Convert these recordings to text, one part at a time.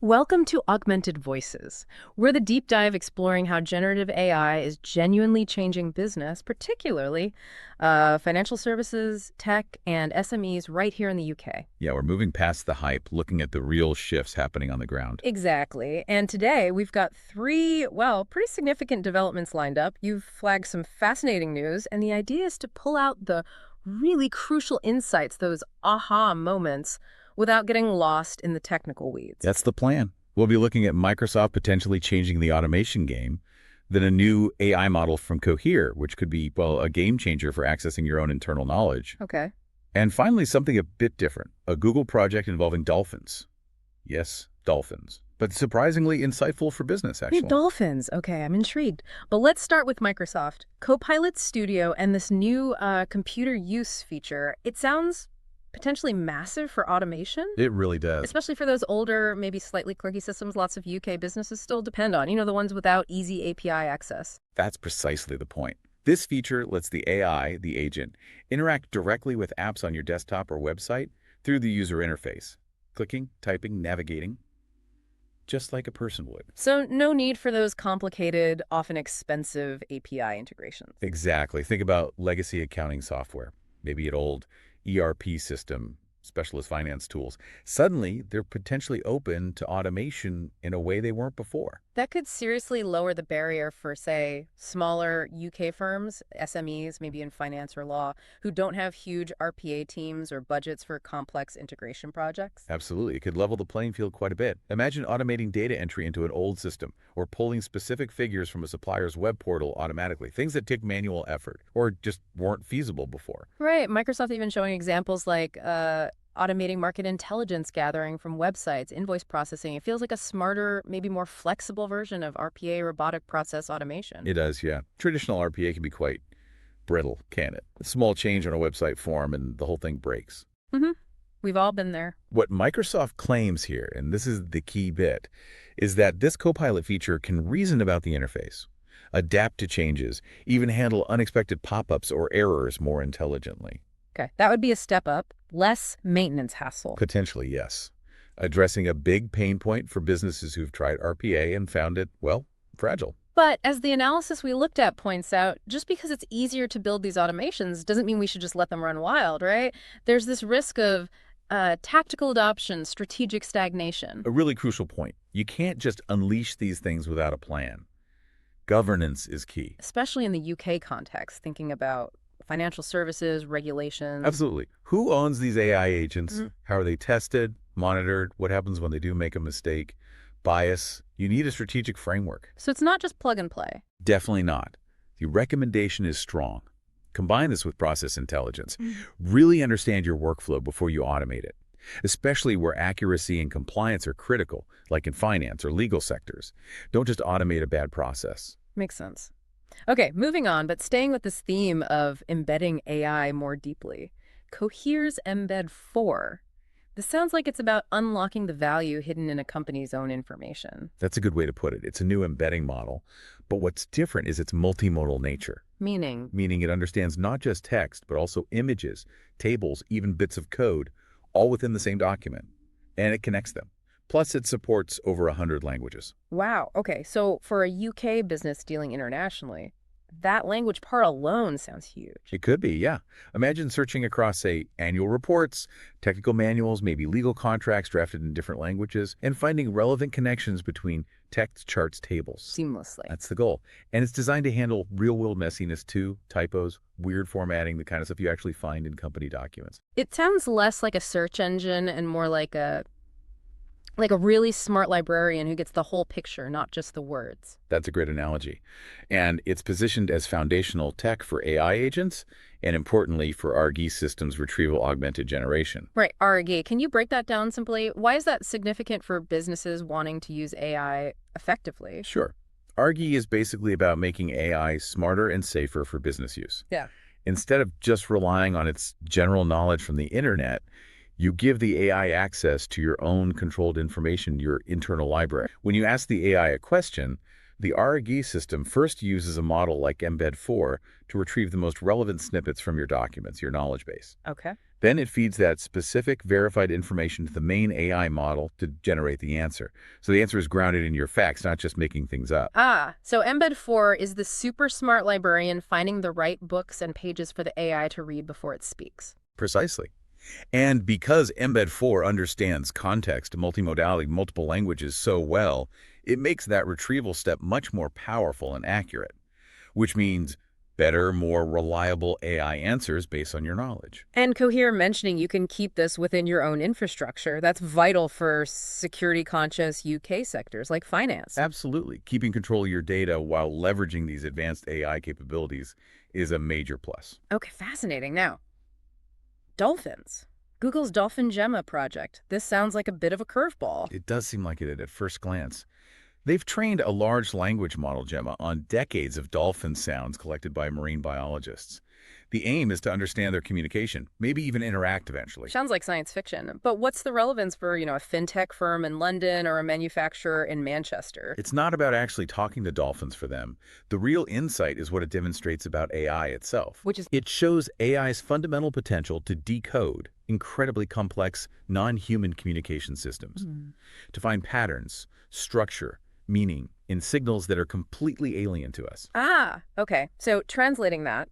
Welcome to Augmented Voices. We're the deep dive exploring how generative AI is genuinely changing business, particularly financial services, tech, and SMEs right here in the UK. Yeah, we're moving past the hype, looking at the real shifts happening on the ground. Exactly. And today we've got three, well, pretty significant developments lined up. You've flagged some fascinating news, and the idea is to pull out the really crucial insights, those aha moments, without getting lost in the technical weeds. That's the plan. We'll be looking at Microsoft potentially changing the automation game, then a new AI model from Cohere, which could be, well, a game changer for accessing your own internal knowledge. Okay. And finally, something a bit different, a Google project involving dolphins. Yes, dolphins. But surprisingly insightful for business, Hey, actually. dolphins. Okay, I'm intrigued. But let's start with Microsoft. Copilot Studio and this new computer use feature. It sounds potentially massive for automation, It really does. especially for those older, maybe slightly quirky systems lots of UK businesses still depend on. The ones without easy API access. That's precisely the point. This feature lets the AI, the agent, interact directly with apps on your desktop or website through the user interface. Clicking, typing, navigating, just like a person would. So no need for those complicated, often expensive API integrations. Exactly. Think about legacy accounting software, maybe an old ERP system, specialist finance tools. Suddenly, they're potentially open to automation in a way they weren't before. That could seriously lower the barrier for, say, smaller UK firms, SMEs, maybe in finance or law, who don't have huge RPA teams or budgets for complex integration projects. Absolutely. It could level the playing field quite a bit. Imagine automating data entry into an old system or pulling specific figures from a supplier's web portal automatically, things that take manual effort or just weren't feasible before. Right. Microsoft even showing examples like automating market intelligence gathering from websites, invoice processing. It feels like a smarter, maybe more flexible version of RPA, robotic process automation. It does, yeah. Traditional RPA can be quite brittle, can it? A small change on a website form and the whole thing breaks. Mm-hmm. We've all been there. What Microsoft claims here, and this is the key bit, is that this Copilot feature can reason about the interface, adapt to changes, even handle unexpected pop-ups or errors more intelligently. Okay, that would be a step up. Less maintenance hassle. Potentially, yes. Addressing a big pain point for businesses who've tried RPA and found it, well, fragile. But as the analysis we looked at points out, just because it's easier to build these automations doesn't mean we should just let them run wild, right? There's this risk of tactical adoption, strategic stagnation. A really crucial point. You can't just unleash these things without a plan. Governance is key. Especially in the UK context, thinking about financial services, regulations. Absolutely. Who owns these AI agents? Mhm. How are they tested, monitored? What happens when they do make a mistake? Bias? You need a strategic framework. So it's not just plug and play. Definitely not. The recommendation is strong. Combine this with process intelligence. Really understand your workflow before you automate it, especially where accuracy and compliance are critical, like in finance or legal sectors. Don't just automate a bad process. Makes sense. Okay, moving on, but staying with this theme of embedding AI more deeply. Cohere's Embed 4. This sounds like it's about unlocking the value hidden in a company's own information. That's a good way to put it. It's a new embedding model, but what's different is its multimodal nature, Meaning, meaning it understands not just text, but also images, tables, even bits of code, all within the same document, and it connects them. Plus, it supports over 100 languages. wow, okay, so for a UK business dealing internationally, that language part alone sounds huge. It could be, yeah. Imagine searching across, say, annual reports, technical manuals, maybe legal contracts drafted in different languages, and finding relevant connections between text, charts, tables. Seamlessly. That's the goal. And it's designed to handle real-world messiness too, typos, weird formatting, the kind of stuff you actually find in company documents. It sounds less like a search engine and more like a really smart librarian who gets the whole picture, not just the words. That's a great analogy. And it's positioned as foundational tech for AI agents and, importantly, for RG systems retrieval augmented generation. Right, RG. Can you break that down simply? Why is that significant for businesses wanting to use AI effectively? Sure. RG is basically about making AI smarter and safer for business use. Yeah. Instead of just relying on its general knowledge from the internet, you give the AI access to your own controlled information, your internal library. When you ask the AI a question, the RG system first uses a model like Embed 4 to retrieve the most relevant snippets from your documents, your knowledge base. Okay. Then it feeds that specific verified information to the main AI model to generate the answer. So the answer is grounded in your facts, not just making things up. Ah, so Embed 4 is the super smart librarian finding the right books and pages for the AI to read before it speaks. Precisely. And because Embed 4 understands context, multimodality, multiple languages so well, it makes that retrieval step much more powerful and accurate, which means better, more reliable AI answers based on your knowledge. And Cohere mentioning you can keep this within your own infrastructure. That's vital for security-conscious UK sectors like finance. Absolutely. Keeping control of your data while leveraging these advanced AI capabilities is a major plus. Okay, fascinating. Now, dolphins. Google's Dolphin Gemma project. This sounds like a bit of a curveball. It does seem like it at first glance. They've trained a large language model, Gemma, on decades of dolphin sounds collected by marine biologists. The aim is to understand their communication, maybe even interact eventually. Sounds like science fiction. But what's the relevance for, a fintech firm in London or a manufacturer in Manchester? It's not about actually talking to dolphins for them. The real insight is what it demonstrates about AI itself. Which is, It shows AI's fundamental potential to decode incredibly complex, non-human communication systems, to find patterns, structure, meaning in signals that are completely alien to us. okay. So translating that,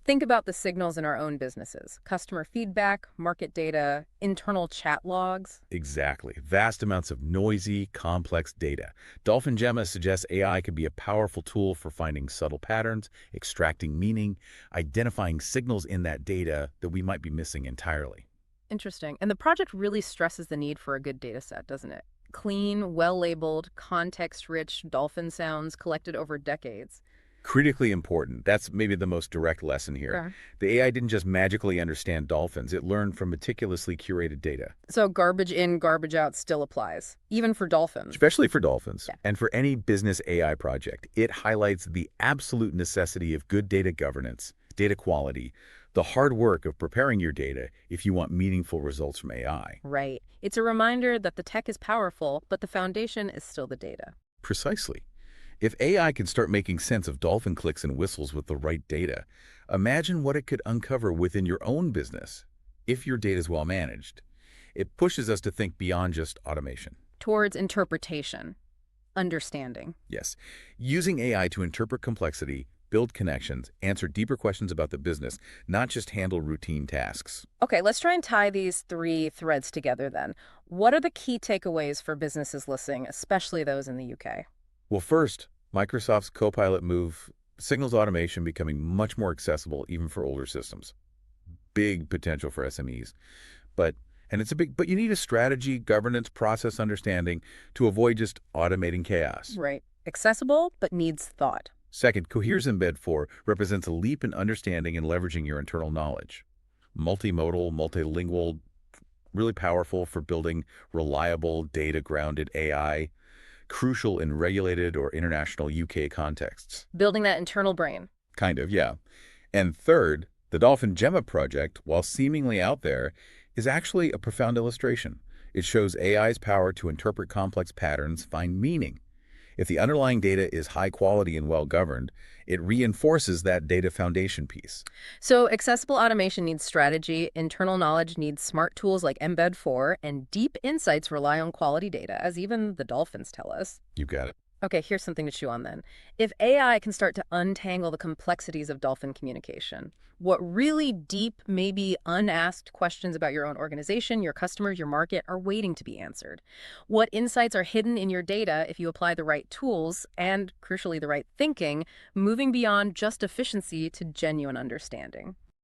think about the signals in our own businesses. Customer feedback, market data, internal chat logs. Exactly. Vast amounts of noisy, complex data. Dolphin Gemma suggests AI could be a powerful tool for finding subtle patterns, extracting meaning, identifying signals in that data that we might be missing entirely. Interesting. And the project really stresses the need for a good data set, doesn't it? Clean, well-labeled, context-rich dolphin sounds collected over decades. Critically important. That's maybe the most direct lesson here. Sure. The AI didn't just magically understand dolphins. It learned from meticulously curated data, So garbage in, garbage out still applies, even for dolphins. especially for dolphins. Yeah. And for any business AI project, it highlights the absolute necessity of good data governance, data quality, the hard work of preparing your data if you want meaningful results from AI. Right. It's a reminder that the tech is powerful, but the foundation is still the data. Precisely. If AI can start making sense of dolphin clicks and whistles with the right data, imagine what it could uncover within your own business if your data is well managed. It pushes us to think beyond just automation. Towards interpretation, understanding. Yes, using AI to interpret complexity, build connections, answer deeper questions about the business, not just handle routine tasks. Okay, let's try and tie these three threads together then. What are the key takeaways for businesses listening, especially those in the UK? Well, first, Microsoft's Copilot move signals automation becoming much more accessible even for older systems. Big potential for SMEs. But you need a strategy, governance, process understanding to avoid just automating chaos. Right. Accessible, but needs thought. Second, Cohere's Embed 4 represents a leap in understanding and leveraging your internal knowledge. Multimodal, multilingual, really powerful for building reliable, data-grounded AI, crucial in regulated or international UK contexts. Building that internal brain. Kind of, yeah. And third, the Dolphin Gemma project, while seemingly out there, is actually a profound illustration. It shows AI's power to interpret complex patterns, find meaning. If the underlying data is high quality and well governed, it reinforces that data foundation piece. So accessible automation needs strategy, internal knowledge needs smart tools like Embed 4, and deep insights rely on quality data, as even the dolphins tell us. You got it. Okay, here's something to chew on then. If AI can start to untangle the complexities of dolphin communication, what really deep, maybe unasked questions about your own organization, your customers, your market are waiting to be answered? What insights are hidden in your data if you apply the right tools and, crucially, the right thinking, moving beyond just efficiency to genuine understanding?